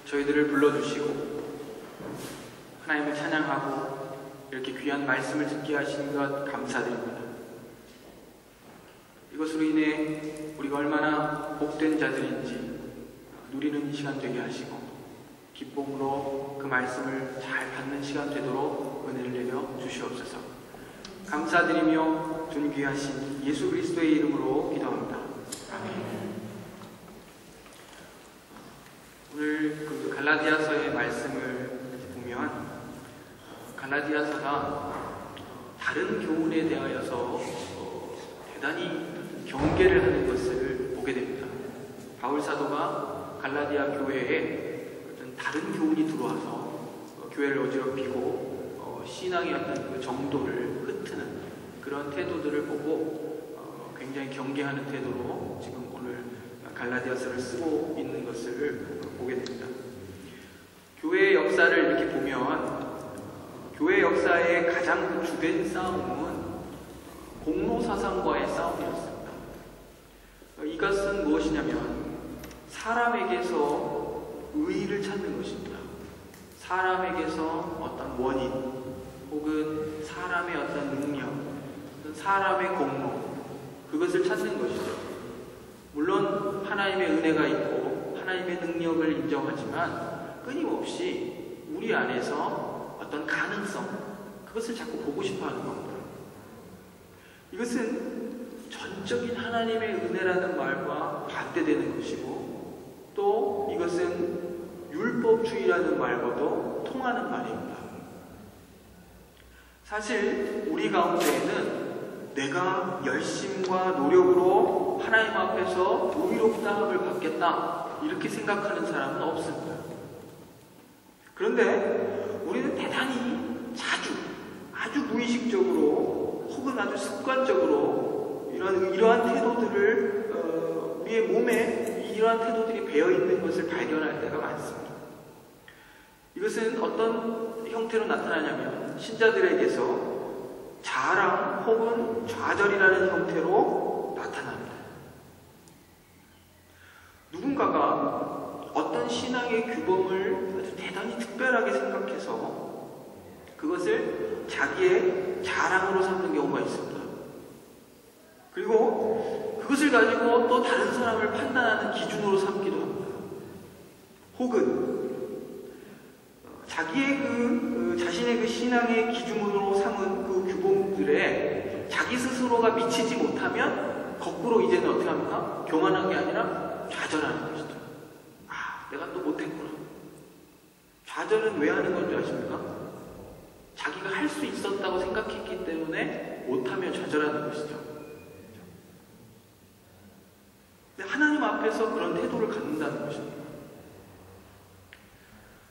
저희들을 불러주시고 하나님을 찬양하고 이렇게 귀한 말씀을 듣게 하신 것 감사드립니다. 이것으로 인해 우리가 얼마나 복된 자들인지 누리는 시간 되게 하시고 기쁨으로 그 말씀을 잘 받는 시간 되도록 은혜를 내려 주시옵소서. 감사드리며 존귀하신 예수 그리스도의 이름으로 기도합니다. 아멘. 오늘 그 갈라디아서의 말씀을 보면 갈라디아서가 다른 교훈에 대하여서 대단히 경계를 하는 것을 보게 됩니다. 바울 사도가 갈라디아 교회에 어떤 다른 교훈이 들어와서 교회를 어지럽히고 신앙의 어떤 그 정도를 흩트는 그런 태도들을 보고 굉장히 경계하는 태도로 지금 오늘 갈라디아서를 쓰고 있는 것을 보게 됩니다. 교회의 역사를 이렇게 보면 교회 역사의 가장 주된 싸움은 공로사상과의 싸움이었습니다. 이것은 무엇이냐면 사람에게서 의의를 찾는 것입니다. 사람에게서 어떤 원인 혹은 사람의 어떤 능력, 사람의 공로, 그것을 찾는 것이죠. 물론 하나님의 은혜가 있고 하나님의 능력을 인정하지만 끊임없이 우리 안에서 어떤 가능성, 그것을 자꾸 보고 싶어하는 겁니다. 이것은 전적인 하나님의 은혜라는 말과 반대되는 것이고 또 이것은 율법주의라는 말과도 통하는 말입니다. 사실 우리 가운데에는 내가 열심과 노력으로 하나님 앞에서 의롭다함을 받겠다 이렇게 생각하는 사람은 없습니다. 그런데 우리는 대단히 자주 아주 무의식적으로 혹은 아주 습관적으로 이러한 태도들을 우리의 몸에 이러한 태도들이 배어있는 것을 발견할 때가 많습니다. 이것은 어떤 형태로 나타나냐면 신자들에게서 자랑 혹은 좌절이라는 형태로 나타납니다. 누군가가 어떤 신앙의 규범을 아주 대단히 특별하게 생각해서 그것을 자기의 자랑으로 삼는 경우가 있습니다. 그리고 그것을 가지고 또 다른 사람을 판단하는 기준으로 삼기도 합니다. 혹은 자기의 자신의 그 신앙의 기준으로 삼은 그 규범들에 자기 스스로가 미치지 못하면 거꾸로 이제는 어떻게 합니까? 교만한 게 아니라 좌절하는 것이죠. 아, 내가 또 못했구나. 좌절은 왜 하는 건지 아십니까? 자기가 할 수 있었다고 생각했기 때문에 못하면 좌절하는 것이죠. 근데 하나님 앞에서 그런 태도를 갖는다는 것입니다.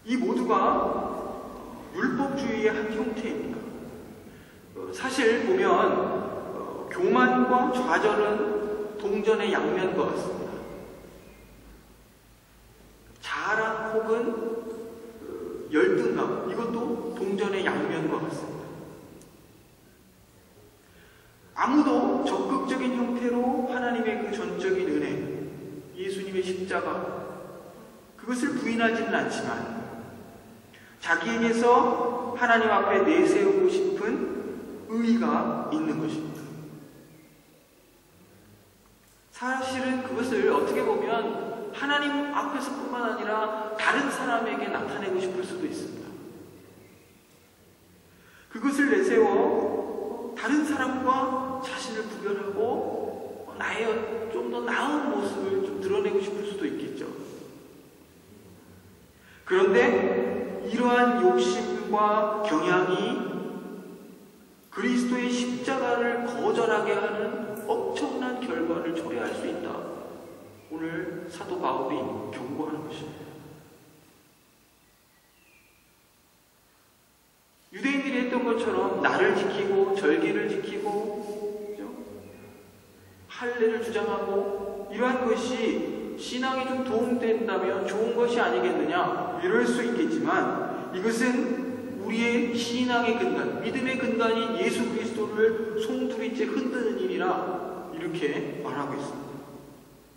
이 모두가 율법주의의 한 형태입니다. 사실 보면 교만과 좌절은 동전의 양면과 같습니다. 자랑 혹은 열등감, 이것도 동전의 양면과 같습니다. 아무도 적극적인 형태로 하나님의 그 전적인 은혜, 예수님의 십자가, 그것을 부인하지는 않지만 자기에게서 하나님 앞에 내세우고 싶은 의의가 있는 것입니다. 사실은 그것을 어떻게 보면 하나님 앞에서뿐만 아니라 다른 사람에게 나타내고 싶을 수도 있습니다. 그것을 내세워 다른 사람과 자신을 구별하고 나의 좀 더 나은 모습을 좀 드러내고 싶을 수도 있겠죠. 그런데 이러한 욕심과 경향이 그리스도의 십자가를 거절하게 하는 엄청난 결과를 초래할 수 있다. 오늘 사도 바울이 경고하는 것입니다. 유대인들이 했던 것처럼 날을 지키고 절기를 지키고 할례를 주장하고 이러한 것이 신앙에 좀 도움된다면 좋은 것이 아니겠느냐 이럴 수 있겠지만 이것은 우리의 신앙의 근간, 믿음의 근간인 예수 그리스도를 송두리째 흔드는 일이라 이렇게 말하고 있습니다.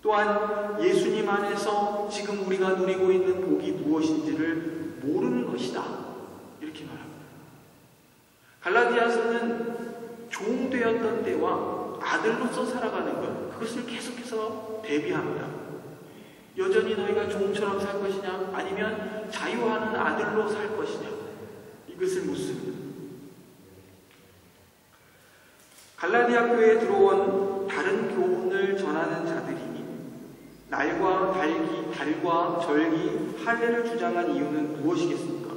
또한 예수님 안에서 지금 우리가 누리고 있는 복이 무엇인지를 모르는 것이다. 이렇게 말합니다. 갈라디아서는 종되었던 때와 아들로서 살아가는 것, 그것을 계속해서 대비합니다. 여전히 너희가 종처럼 살 것이냐, 아니면 자유하는 아들로 살 것이냐, 이것을 묻습니다. 갈라디아 교회에 들어온 다른 교훈을 전하는 자들이 달과 절기, 할례를 주장한 이유는 무엇이겠습니까?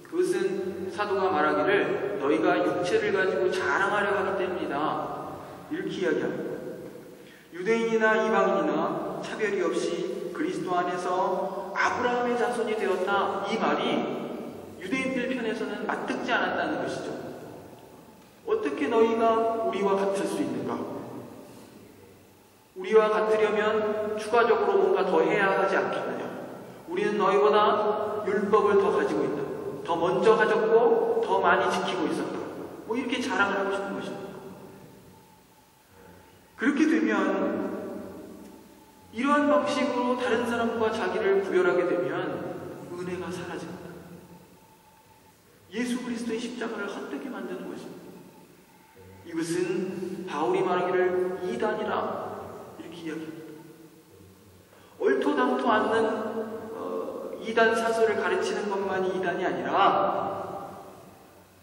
그것은 사도가 말하기를 너희가 육체를 가지고 자랑하려 하기 때문이다. 이렇게 이야기합니다. 유대인이나 이방인이나 차별이 없이 그리스도 안에서 아브라함의 자손이 되었다. 이 말이 유대인들 편에서는 납득지 않았다는 것이죠. 어떻게 너희가 우리와 같을 수 있는가? 우리와 같으려면 추가적으로 뭔가 더 해야 하지 않겠느냐? 우리는 너희보다 율법을 더 가지고 있다. 더 먼저 가졌고 더 많이 지키고 있었다. 뭐 이렇게 자랑을 하고 싶은 것입니다. 그렇게 되면 이러한 방식으로 다른 사람과 자기를 구별하게 되면 은혜가 사라집니다. 예수 그리스도의 십자가를 헛되게 만드는 것입니다. 이것은 바울이 말하기를 이단이라 이렇게 이야기합니다. 얼토당토 않는 이단 사설을 가르치는 것만이 이단이 아니라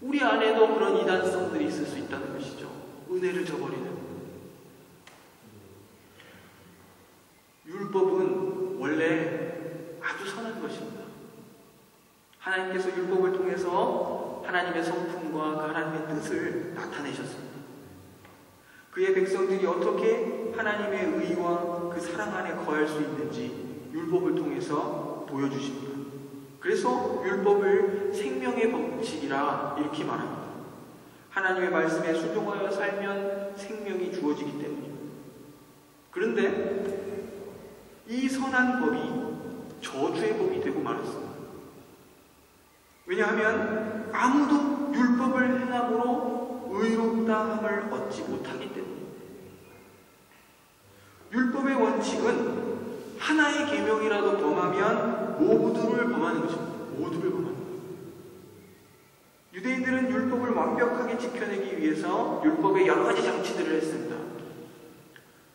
우리 안에도 그런 이단성들이 있을 수 있다는 것이죠. 은혜를 저버리는. 율법은 원래 아주 선한 것입니다. 하나님께서 율법을 통해서 하나님의 성품과 그 하나님의 뜻을 나타내셨습니다. 그의 백성들이 어떻게 하나님의 의와 그 사랑 안에 거할 수 있는지 율법을 통해서 보여주십니다. 그래서 율법을 생명의 법칙이라 이렇게 말합니다. 하나님의 말씀에 순종하여 살면 생명이 주어지기 때문입니다. 그런데 이 선한 법이 저주의 법이 되고 말았습니다. 왜냐하면 아무도 율법을 행함으로 의롭다함을 얻지 못하기 때문입니다. 율법의 원칙은 하나의 계명이라도 범하면 모두를 범하는 것입니다. 모두를 범하는 것입니다. 유대인들은 율법을 완벽하게 지켜내기 위해서 율법의 여러 가지 장치들을 했습니다.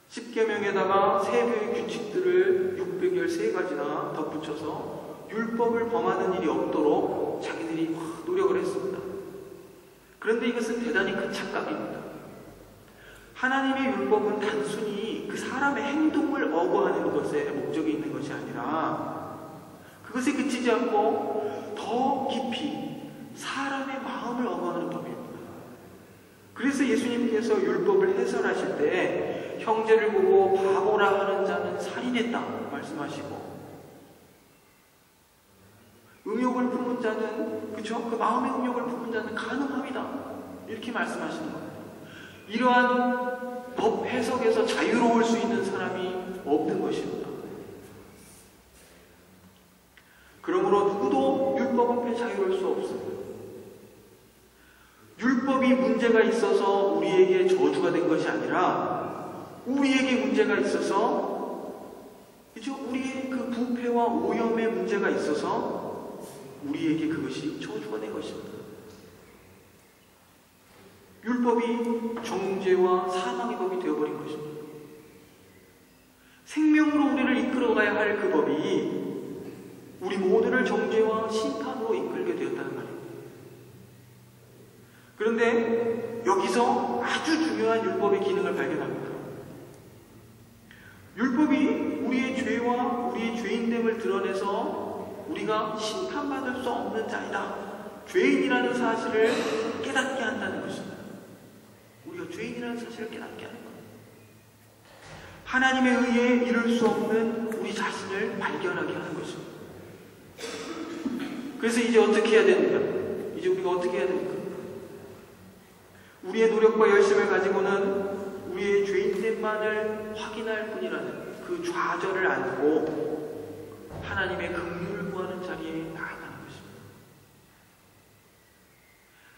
10계명에다가 세배의 규칙들을 613가지나 덧붙여서 율법을 범하는 일이 없도록 자기들이 노력을 했습니다. 그런데 이것은 대단히 큰 착각입니다. 하나님의 율법은 단순히 그 사람의 행동을 어거하는 것에 목적이 있는 것이 아니라 그것에 그치지 않고 더 깊이 사람의 마음을 어거하는 법입니다. 그래서 예수님께서 율법을 해설하실 때 형제를 보고 바보라 하는 자는 살인했다 말씀하시고 음욕을 품은 자는 그 마음의 음욕을 품은 자는 가늠함이다 이렇게 말씀하시는 겁니다. 이러한 법 해석에서 자유로울 수 있는 사람이 없는 것입니다. 그러므로 누구도 율법 앞에 자유로울 수 없습니다. 율법이 문제가 있어서 우리에게 저주가 된 것이 아니라 우리에게 문제가 있어서 우리의 그 부패와 오염의 문제가 있어서 우리에게 그것이 저주가 된 것입니다. 율법이 정죄와 사망의 법이 되어버린 것입니다. 생명으로 우리를 이끌어가야 할 그 법이 우리 모두를 정죄와 심판으로 이끌게 되었다는 말입니다. 그런데 여기서 아주 중요한 율법의 기능을 발견합니다. 율법이 우리의 죄와 우리의 죄인됨을 드러내서 우리가 심판받을 수 없는 자이다. 죄인이라는 사실을 깨닫게 한다는 것입니다. 우리가 죄인이라는 사실을 깨닫게 하는 것. 하나님에 의해 이룰 수 없는 우리 자신을 발견하게 하는 것입니다. 그래서 이제 어떻게 해야 됩니까? 이제 우리가 어떻게 해야 됩니까? 우리의 노력과 열심을 가지고는 우리의 죄인됨만을 확인할 뿐이라는 그 좌절을 안고 하나님의 긍휼을 구하는 자리에 나아가는 것입니다.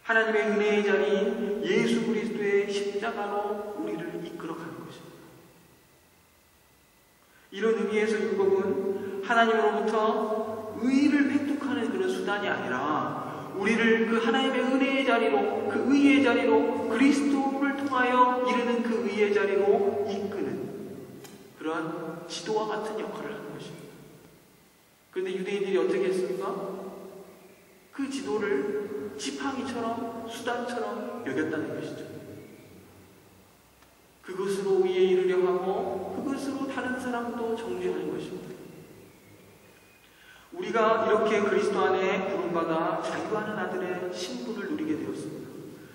하나님의 은혜의 자리 예수 그리스도의 십자가로 우리를 이끌어가는 것입니다. 의미에서 율법은 하나님으로부터 의를 획득하는 그런 수단이 아니라 우리를 그 하나님의 은혜의 자리로, 그 의의 자리로, 그리스도를 통하여 이르는 그 의의 자리로 이끄는 그런 지도와 같은 역할을 하는 것입니다. 그런데 유대인들이 어떻게 했습니까? 그 지도를 지팡이처럼, 수단처럼 여겼다는 것이죠. 그것으로 위에 이르려 하고 그것으로 다른 사람도 정죄하는 것입니다. 우리가 이렇게 그리스도 안에 부름받아 자유하는 아들의 신분을 누리게 되었습니다.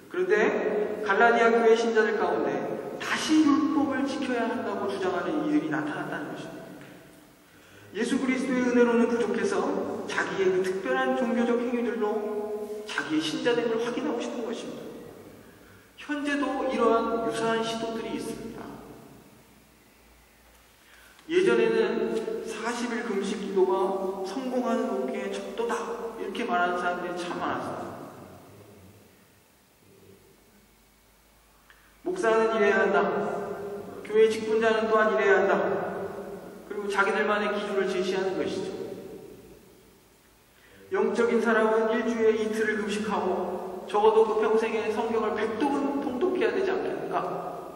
그런데 갈라디아 교회 신자들 가운데 다시 율법을 지켜야 한다고 주장하는 이들이 나타났다는 것입니다. 예수 그리스도의 은혜로는 부족해서 자기의 그 특별한 종교적 행위들로 자기의 신자됨을 확인하고 싶은 것입니다. 현재도 이러한 유사한 시도들이 있습니다. 예전에는 40일 금식 기도가 성공하는 목회의 척도다 이렇게 말하는 사람들이 참 많았습니다. 목사는 일해야 한다. 교회 직분자는 또한 일해야 한다. 그리고 자기들만의 기준을 제시하는 것이죠. 영적인 사람은 일주일에 이틀을 금식하고 적어도 그 평생에 성경을 100독은 통독해야 되지 않겠는가?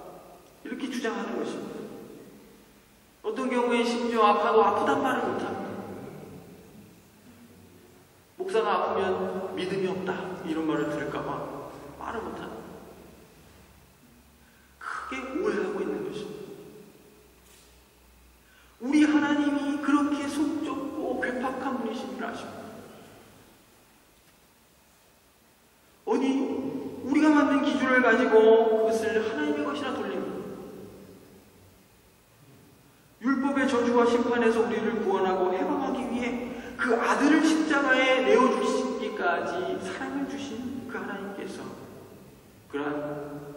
이렇게 주장하는 것입니다. 어떤 경우에 심지어 아파도 아프단 말을 못합니다. 목사가 아프면 믿음이 없다 이런 말을 들을까봐 말을 못합니다. 크게 오해하고 있는 것입니다. 우리 하나님이 그렇게 속 좁고 괴팍한 분이신 줄 아십니까? 어디 우리가 만든 기준을 가지고 그것을 하나님의 것이라 돌립니다. 율법의 저주와 심판에서 우리를 구원하고 해방하기 위해 그 아들을 십자가에 내어주시기까지 사랑을 주신 그 하나님께서 그러한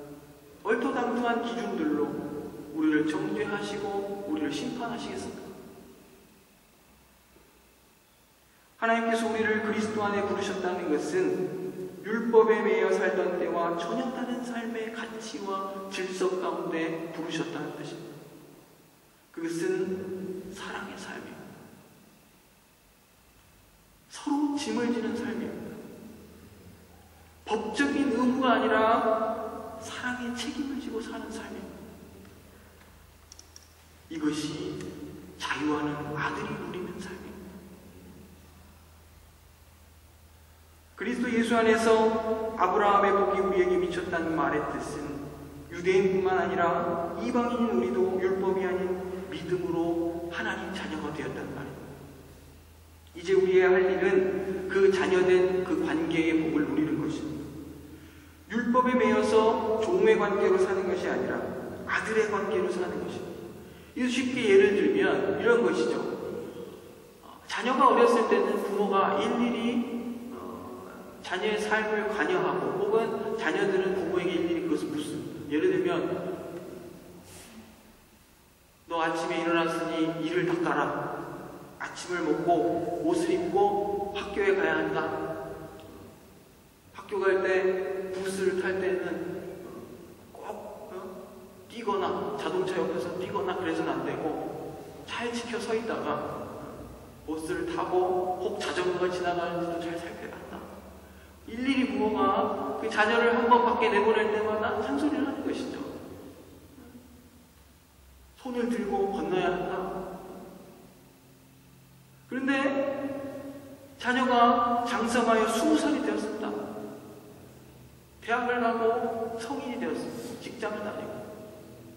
얼토당토한 기준들로 우리를 정죄하시고 우리를 심판하시겠습니까? 하나님께서 우리를 그리스도 안에 부르셨다는 것은 율법에 매여 살던 때와 전혀 다른 삶의 가치와 질서 가운데 부르셨다는 것입니다. 그것은 사랑의 삶입니다. 서로 짐을 지는 삶입니다. 법적인 의무가 아니라 사랑의 책임을 지고 사는 삶입니다. 이것이 자유하는 아들이 누리는 삶입니다. 그리스도 예수 안에서 아브라함의 복이 우리에게 미쳤다는 말의 뜻은 유대인뿐만 아니라 이방인인 우리도 율법이 아닌 믿음으로 하나님 자녀가 되었단 말입니다. 이제 우리의 할 일은 그 자녀된 그 관계의 복을 누리는 것입니다. 율법에 매여서 종의 관계로 사는 것이 아니라 아들의 관계로 사는 것입니다. 이거 쉽게 예를 들면 이런 것이죠. 자녀가 어렸을 때는 부모가 일일이 자녀의 삶을 관여하고 혹은 자녀들은 부모에게 일일이 그것을 묻습니다. 예를 들면 너 아침에 일어났으니 이를 닦아라. 아침을 먹고 옷을 입고 학교에 가야 한다. 학교 갈 때 부스를 탈 때는 꼭 뛰거나 자동차 옆에서 뛰거나 그래서는 안 되고 잘 지켜 서 있다가 버스를 타고 혹 자전거가 지나가는지도 잘 살펴야 한다. 일일이 부모가 그 자녀를 한 번 밖에 내보낼 때마다 잔소리를 하는 것이죠. 손을 들고 건너야 한다. 그런데 자녀가 장성하여 20살이 되었습니다. 대학을 가고 성인이 되었습니다. 직장을 다니고.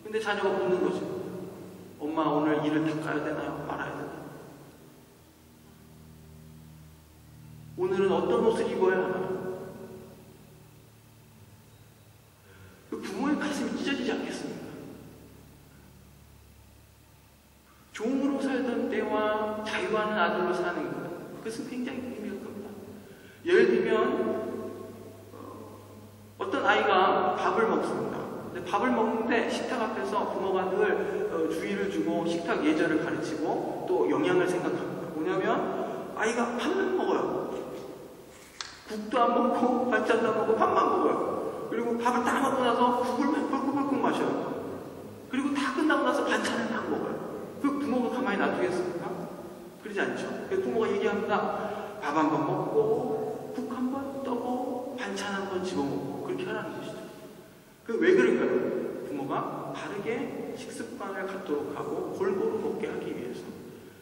근데 자녀가 묻는 거죠. 엄마 오늘 일을 닦아야 되나요? 말아야 되나요? 오늘은 어떤 옷을 입어야 하나요? 그 부모의 가슴이 찢어지지 않겠습니까? 종으로 살던 때와 자유하는 아들로 사는 것, 그것은 굉장히 의미가 큽니다. 예를 들면 어떤 아이가 밥을 먹습니다. 근데 밥을 먹는데 식탁 앞에서 부모가 늘 주의를 주고 식탁 예절을 가르치고 또 영양을 생각합니다. 뭐냐면 아이가 밥만 먹어요. 국도 안 먹고 반찬도 안 먹고 밥만 먹어요. 그리고 밥을 다 먹고 나서 국을 막 벌컥벌컥 마셔요. 그리고 다 끝나고 나서 반찬을 막 먹어요. 그 부모가 가만히 놔두겠습니까? 그러지 않죠. 부모가 얘기합니다. 밥 한 번 먹고 국 한 번 떠고 반찬 한 번 집어먹고 그렇게 하라는 것이죠. 왜 그럴까요? 부모가 바르게 식습관을 갖도록 하고 골고루 먹게 하기 위해서.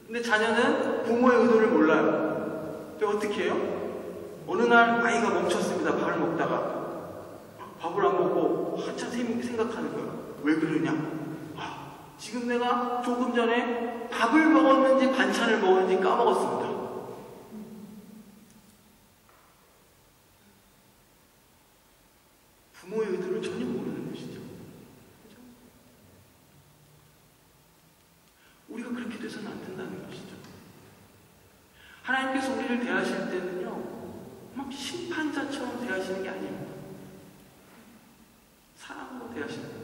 근데 자녀는 부모의 의도를 몰라요. 근데 어떻게 해요? 어느 날 아이가 멈췄습니다. 밥을 먹다가 밥을 안 먹고 한참 생각하는 거예요. 왜 그러냐? 지금 내가 조금 전에 밥을 먹었는지 반찬을 먹었는지 까먹었습니다. 부모의 의도를 전혀 모르는 것이죠. 그렇죠? 우리가 그렇게 돼서는 안 된다는 것이죠. 하나님께서 우리를 대하실 때는요, 막 심판자처럼 대하시는 게 아닙니다. 사랑으로 대하시는 거예요.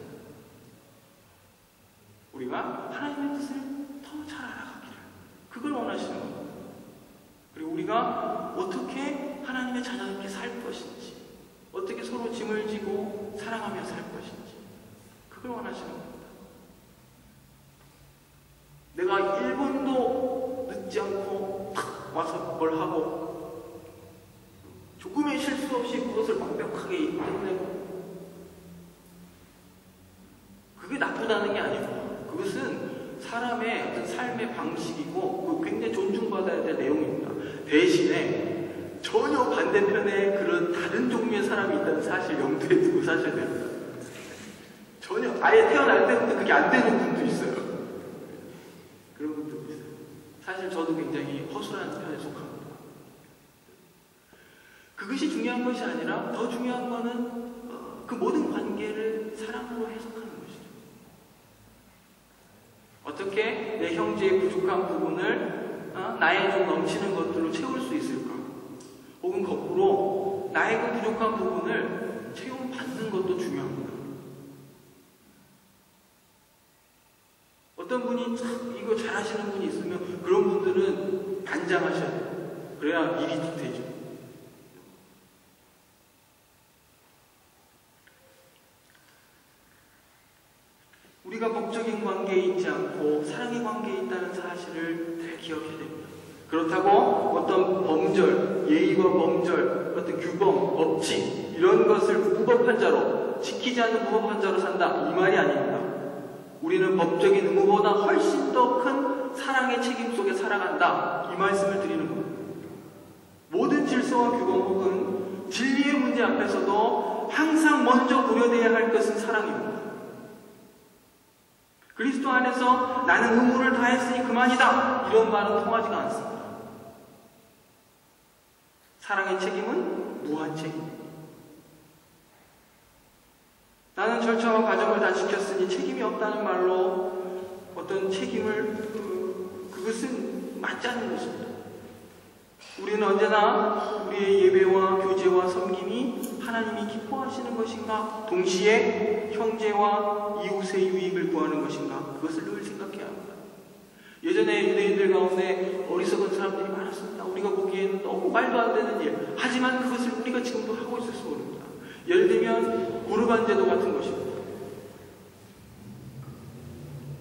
우리가 하나님의 뜻을 더 잘 알아가기를, 그걸 원하시는 겁니다. 그리고 우리가 어떻게 하나님의 자녀답게 살 것인지, 어떻게 서로 짐을 지고 사랑하며 살 것인지, 그걸 원하시는 겁니다. 내가 1분도 늦지 않고 탁 와서 뭘 하고 조금의 실수 없이 그것을 완벽하게 끝내고, 그게 나쁘다는 게 아니고 그것은 사람의 어떤 삶의 방식이고 굉장히 존중받아야 될 내용입니다. 대신에 전혀 반대편에 그런 다른 종류의 사람이 있다는 사실 염두에 두고 사셔야 됩니다. 전혀 아예 태어날 때부터 그게 안 되는 분도 있어요. 그런 분도 있어요. 사실 저도 굉장히 허술한 편에 속합니다. 그것이 중요한 것이 아니라 더 중요한 거는 그 모든 관계를 사랑으로 해석하는 것이죠. 어떻게 내 형제의 부족한 부분을 나의 좀 넘치는 것들로 채울 수 있을까? 혹은 거꾸로 나의 그 부족한 부분을 채용받는 것도 중요합니다. 어떤 분이 참 이거 잘하시는 분이 있으면 그런 분들은 단장하셔야 돼요. 그래야 일이 되죠. 우리가 법적인 관계에 있지 않고 사랑의 관계에 있다는 사실을 잘 기억해야 됩니다. 그렇다고 어떤 범절, 예의와 범절, 어떤 규범, 법칙 이런 것을 무법한 자로, 지키지 않는 무법한 자로 산다, 이 말이 아닙니다. 우리는 법적인 의무보다 훨씬 더 큰 사랑의 책임 속에 살아간다, 이 말씀을 드리는 겁니다. 모든 질서와 규범 혹은 진리의 문제 앞에서도 항상 먼저 고려되어야 할 것은 사랑입니다. 그리스도 안에서 나는 의무를 다했으니 그만이다, 이런 말은 통하지가 않습니다. 사랑의 책임은 무한 책임입니다. 나는 절차와 과정을 다 지켰으니 책임이 없다는 말로 어떤 책임을 그것은 맞지 않는 것입니다. 우리는 언제나 우리의 예배와 교제와 섬김이 하나님이 기뻐하시는 것인가, 동시에 형제와 이웃의 유익을 구하는 것인가, 그것을 늘 생각해야 합니다. 예전에 유대인들 가운데 어리석은 사람들이 많았습니다. 우리가 보기에는 너무 말도 안 되는 일, 하지만 그것을 우리가 지금도 하고 있을 수 모릅니다. 예를 들면 고르반 제도 같은 것입니다.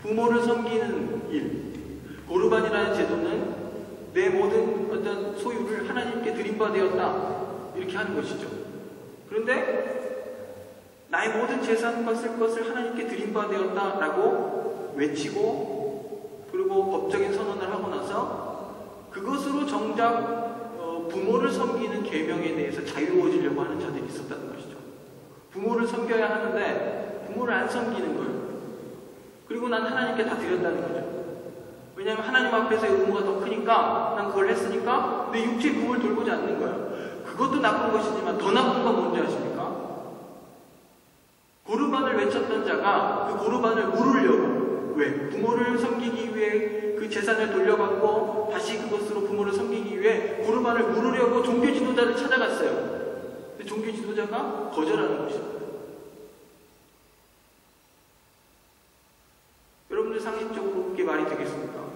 부모를 섬기는 일, 고르반이라는 제도는 내 모든 어떤 소유를 하나님께 드린 바 되었다, 이렇게 하는 것이죠. 그런데 나의 모든 재산과 쓸 것을 하나님께 드린 바 되었다라고 외치고, 그리고 법적인 선언을 하고 나서 그것으로 정작 부모를 섬기는 계명에 대해서 자유로워지려고 하는 자들이 있었다는 것이죠. 부모를 섬겨야 하는데 부모를 안 섬기는 거예요. 그리고 난 하나님께 다 드렸다는 거죠. 왜냐하면 하나님 앞에서의 의무가 더 크니까 난 그걸 했으니까 내 육체의 부모를 돌보지 않는 거예요. 그것도 나쁜 것이지만 더 나쁜 건 뭔지 아십니까? 고르반을 외쳤던 자가 그 고르반을 물으려고, 왜? 부모를 섬기기 위해 그 재산을 돌려받고 다시 그것으로 부모를 섬기기 위해 고르반을 물으려고 종교 지도자를 찾아갔어요. 근데 종교 지도자가 거절하는 것입니다. 여러분들 상식적으로 그게 말이 되겠습니까?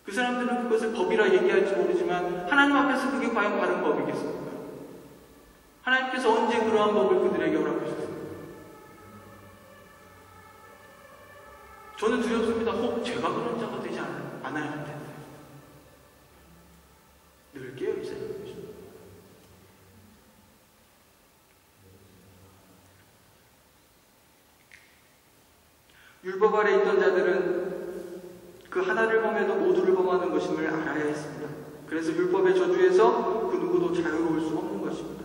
그 사람들은 그것을 법이라 얘기할지 모르지만 하나님 앞에서 그게 과연 바른 법이겠습니까? 하나님께서 언제 그러한 법을 그들에게 허락하셨습니까? 저는 두렵습니다. 혹 제가 그런 자가 되지 않아야 할 텐데. 늘 깨어있어야 하는 것입니다. 율법 아래 있던 자들은 그 하나를 범해도 모두를 범하는 것임을 알아야 했습니다. 그래서 율법의 저주에서 그 누구도 자유로울 수 없는 것입니다.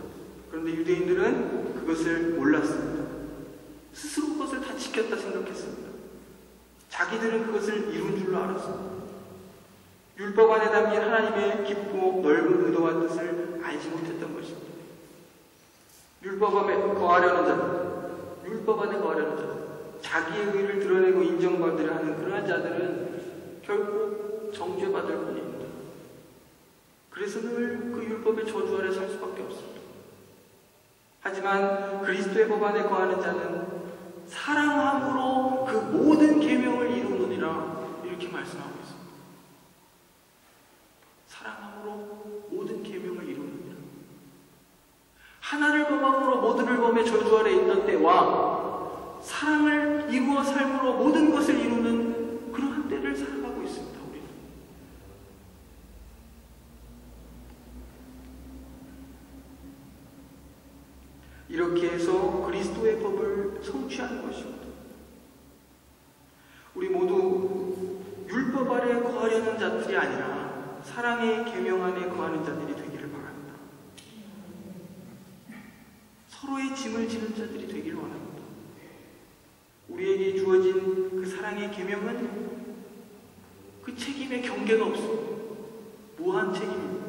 그런데 유대인들은 그것을 몰랐습니다. 스스로 그것을 다 지켰다 생각했습니다. 자기들은 그것을 이룬 줄로 알았습니다. 율법 안에 담긴 하나님의 깊고 넓은 의도와 뜻을 알지 못했던 것입니다. 율법 안에 거하려는 자들, 자기의 의를 드러내고 인정받으려 하는 그러한 자들은 결국 정죄받을 뿐입니다. 그래서 늘 그 율법의 저주 아래 살 수밖에 없습니다. 하지만 그리스도의 법 안에 거하는 자는 사랑함으로 그 모든 계명을 이루느니라 이렇게 말씀하고 있습니다. 사랑함으로 모든 계명을 이루느니라. 하나를 범함으로 모두를 범해 저주 아래 있던 때와 사랑을 이루어 삶으로 모든 것을 이루는 그러한 때를 살아가고 있습니다. 우리는. 이렇게 해서 그리스도의 법을 성취하는 것입니다. 우리 모두 율법 아래 거하려는 자들이 아니라 사랑의 계명 안에 거하는 자들이 되기를 바랍니다. 서로의 짐을 지는 자들이 되기를 원합니다. 우리에게 주어진 그 사랑의 계명은 그 책임의 경계가 없습니다. 무한 책임입니다.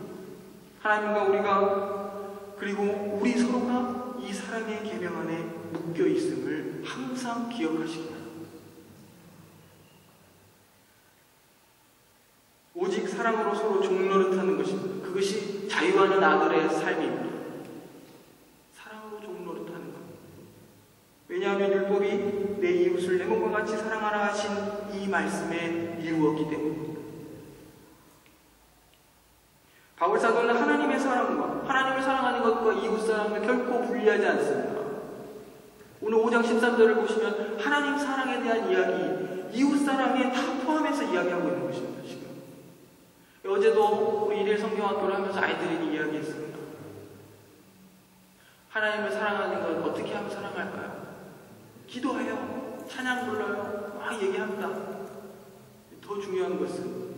하나님과 우리가 그리고 우리 서로가 이 사랑의 계명 안에 묶여 있음을 항상 기억하시기 바랍니다. 오직 사랑으로 서로 종노릇하는 것입니다. 그것이 자유하는 아들의 삶입니다. 사랑으로 종노릇하는 것. 왜냐하면 율법이 내 이웃을 내 몸과 같이 사랑하라 하신 이 말씀에 이루었기 때문입니다. 바울 사도는 하나님의 사랑과 하나님을 사랑하는 것과 이웃 사랑을 결코 분리하지 않습니다. 오늘 5장 13절을 보시면 하나님 사랑에 대한 이야기, 이웃 사랑에 다 포함해서 이야기하고 있는 것입니다. 지금 어제도 우리 일일 성경학교를 하면서 아이들에게 이야기했습니다. 하나님을 사랑하는 것 어떻게 하면 사랑할까요? 기도해요. 찬양 불러요. 막 얘기합니다. 더 중요한 것은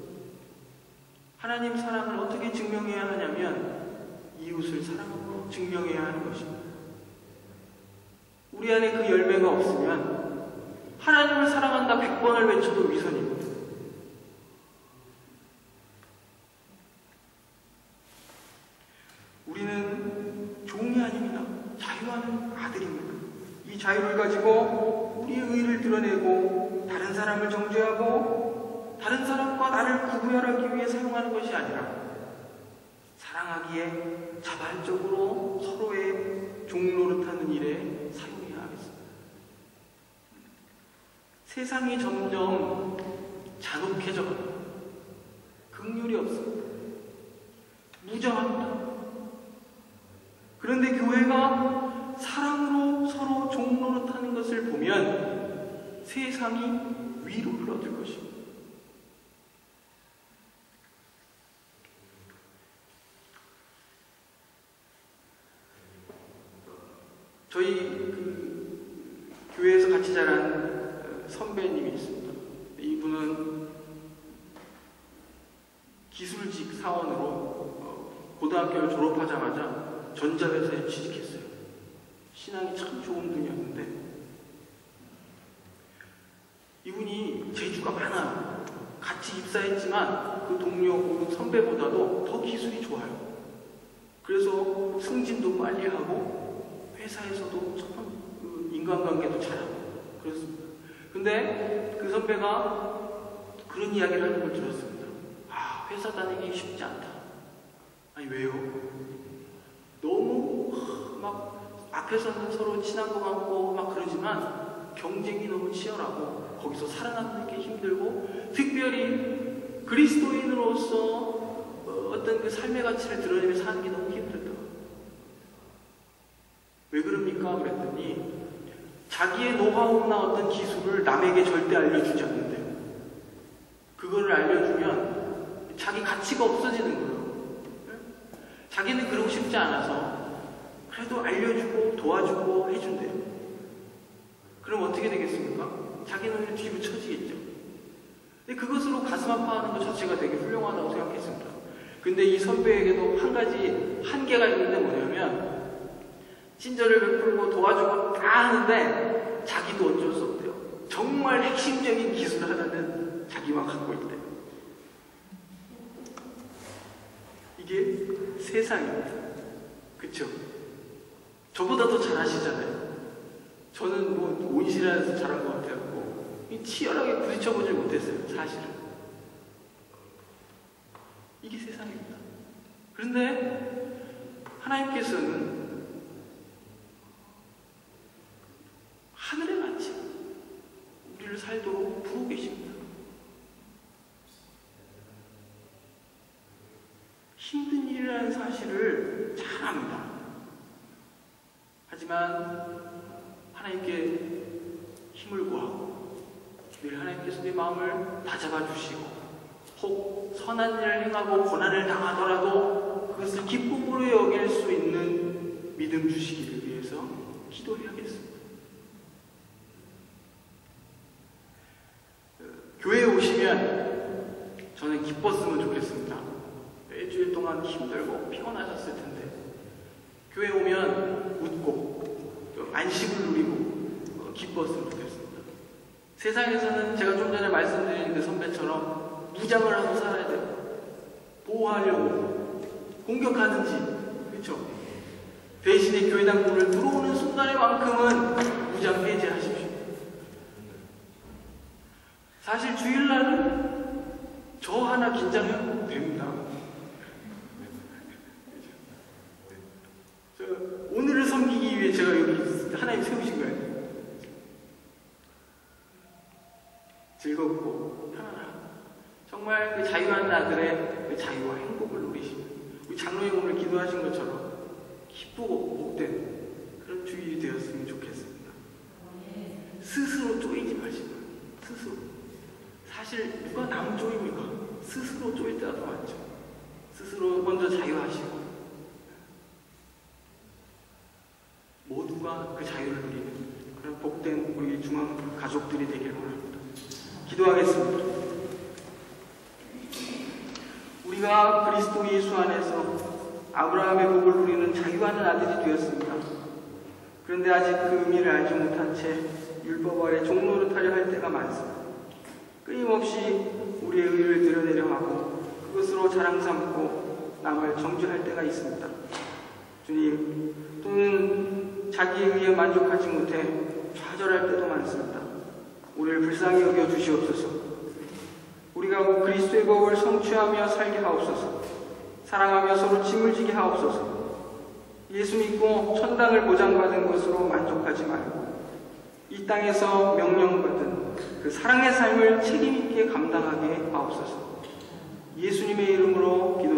하나님 사랑을 어떻게 증명해야 하냐면 이웃을 사랑으로 증명해야 하는 것입니다. 우리 안에 그 열매가 없으면 하나님을 사랑한다 100번을 외쳐도 위선입니다. 우리는 종이 아닙니다. 자유하는 아들입니다. 이 자유를 가지고 우리의 의를 드러내고 다른 사람을 정죄하고 다른 사람과 나를 구분하기 위해 사용하는 것이 아니라 사랑하기에 자발적으로 서로의 종노릇하는 일에 사용해야 하겠습니다. 세상이 점점 잔혹해져 갑니다. 긍휼이 없습니다. 무정합니다. 그런데 교회가 사랑으로 서로 종노릇하는 것을 보면 세상이 위로를 얻을 것입니다. 저희 교회에서 같이 자란 선배님이 있습니다. 이분은 기술직 사원으로 고등학교를 졸업하자마자 전자회사에 취직했어요. 신앙이 참 좋은 분이었는데 이분이 재주가 많아요. 같이 입사했지만 그 동료 선배보다도 더 기술이 좋아요. 그래서 승진도 빨리 하고 회사에서도 참 인간관계도 잘하고 그렇습니다. 근데 그 선배가 그런 이야기를 하는 걸 들었습니다. 아, 회사 다니기 쉽지 않다. 아니 왜요? 너무 막 앞에서는 서로 친한 것 같고 막 그러지만 경쟁이 너무 치열하고 거기서 살아남는 게 힘들고 특별히 그리스도인으로서 어떤 그 삶의 가치를 드러내며 사는 게 너무 힘들다. 왜 그럽니까? 그랬더니 자기의 노하우나 어떤 기술을 남에게 절대 알려주지 않는다. 그거를 알려주면 자기 가치가 없어지는 거예요. 자기는 그러고 싶지 않아서 그래도 알려주고 도와주고 해준대요. 그럼 어떻게 되겠습니까? 자기는 뒤로 처지겠죠. 근데 그것으로 가슴 아파하는 것 자체가 되게 훌륭하다고 생각했습니다. 근데 이 선배에게도 한 가지 한계가 있는데 뭐냐면 친절을 베풀고 도와주고 다 하는데 자기도 어쩔 수 없대요. 정말 핵심적인 기술 하나는 자기만 갖고 있대요. 이게 세상입니다. 그쵸? 저보다 더 잘하시잖아요. 저는 뭐 온실안에서 잘한 것 같아요. 치열하게 부딪혀보질 못했어요. 사실은. 이게 세상입니다. 그런데 하나님께서는 하늘에 같이 우리를 살도록 부르고 계십니다. 힘든 일이라는 사실을 잘 압니다. 하지만 하나님께 힘을 구하고 늘 하나님께서 내 마음을 다잡아 주시고 혹 선한 일을 행하고 고난을 당하더라도 그것을 기쁨으로 여길 수 있는 믿음 주시기를 위해서 기도해야겠습니다. 교회에 오시면 저는 기뻤으면 좋겠습니다. 일주일 동안 힘들고 피곤하셨을 텐데 교회에 오면 웃고 안식을 누리고 기뻤으면 좋겠습니다. 세상에서는 제가 좀 전에 말씀드린 그 선배처럼 무장을 하고 살아야 돼요. 보호하려고 공격하든지, 그렇죠? 대신에 교회당 문을 들어오는 순간에만큼은 무장 해제하십시오. 사실 주일날은 저 하나 긴장해도 됩니다. 오늘을 섬기기 위해 제가 여기 하나님 세우신 거예요. 즐겁고 편안하고 정말 그 자유한 아들의 그 자유와 행복을 누리시는 우리 장로님 오늘 기도하신 것처럼 기쁘고 복된 그런 주일이 되었으면 좋겠습니다. 스스로 쪼이지 마시고 스스로 사실 누가 남 쪼입니까? 스스로 쪼일 때가 더 많죠. 스스로 먼저 자유하시고 모두가 그 자유를 누리는 그런 복된 우리 중앙 가족들이 되길 바랍니다. 기도하겠습니다. 우리가 그리스도 예수 안에서 아브라함의 복을 누리는 자유하는 아들이 되었습니다. 그런데 아직 그 의미를 알지 못한 채 율법 아래 종노릇하려 할 때가 많습니다. 끊임없이 우리의 의를 드러내려 하고 그것으로 자랑 삼고 남을 정죄할 때가 있습니다. 주님, 또는 자기의 의에 만족하지 못해 좌절할 때도 많습니다. 우리를 불쌍히 여겨 주시옵소서. 우리가 그리스도의 법을 성취하며 살게 하옵소서. 사랑하며 서로 짐을 지게 하옵소서. 예수 믿고 천당을 보장받은 것으로 만족하지 말고 이 땅에서 명령받은 그 사랑의 삶을 책임있게 감당하게 하옵소서. 예수님의 이름으로 기도합니다.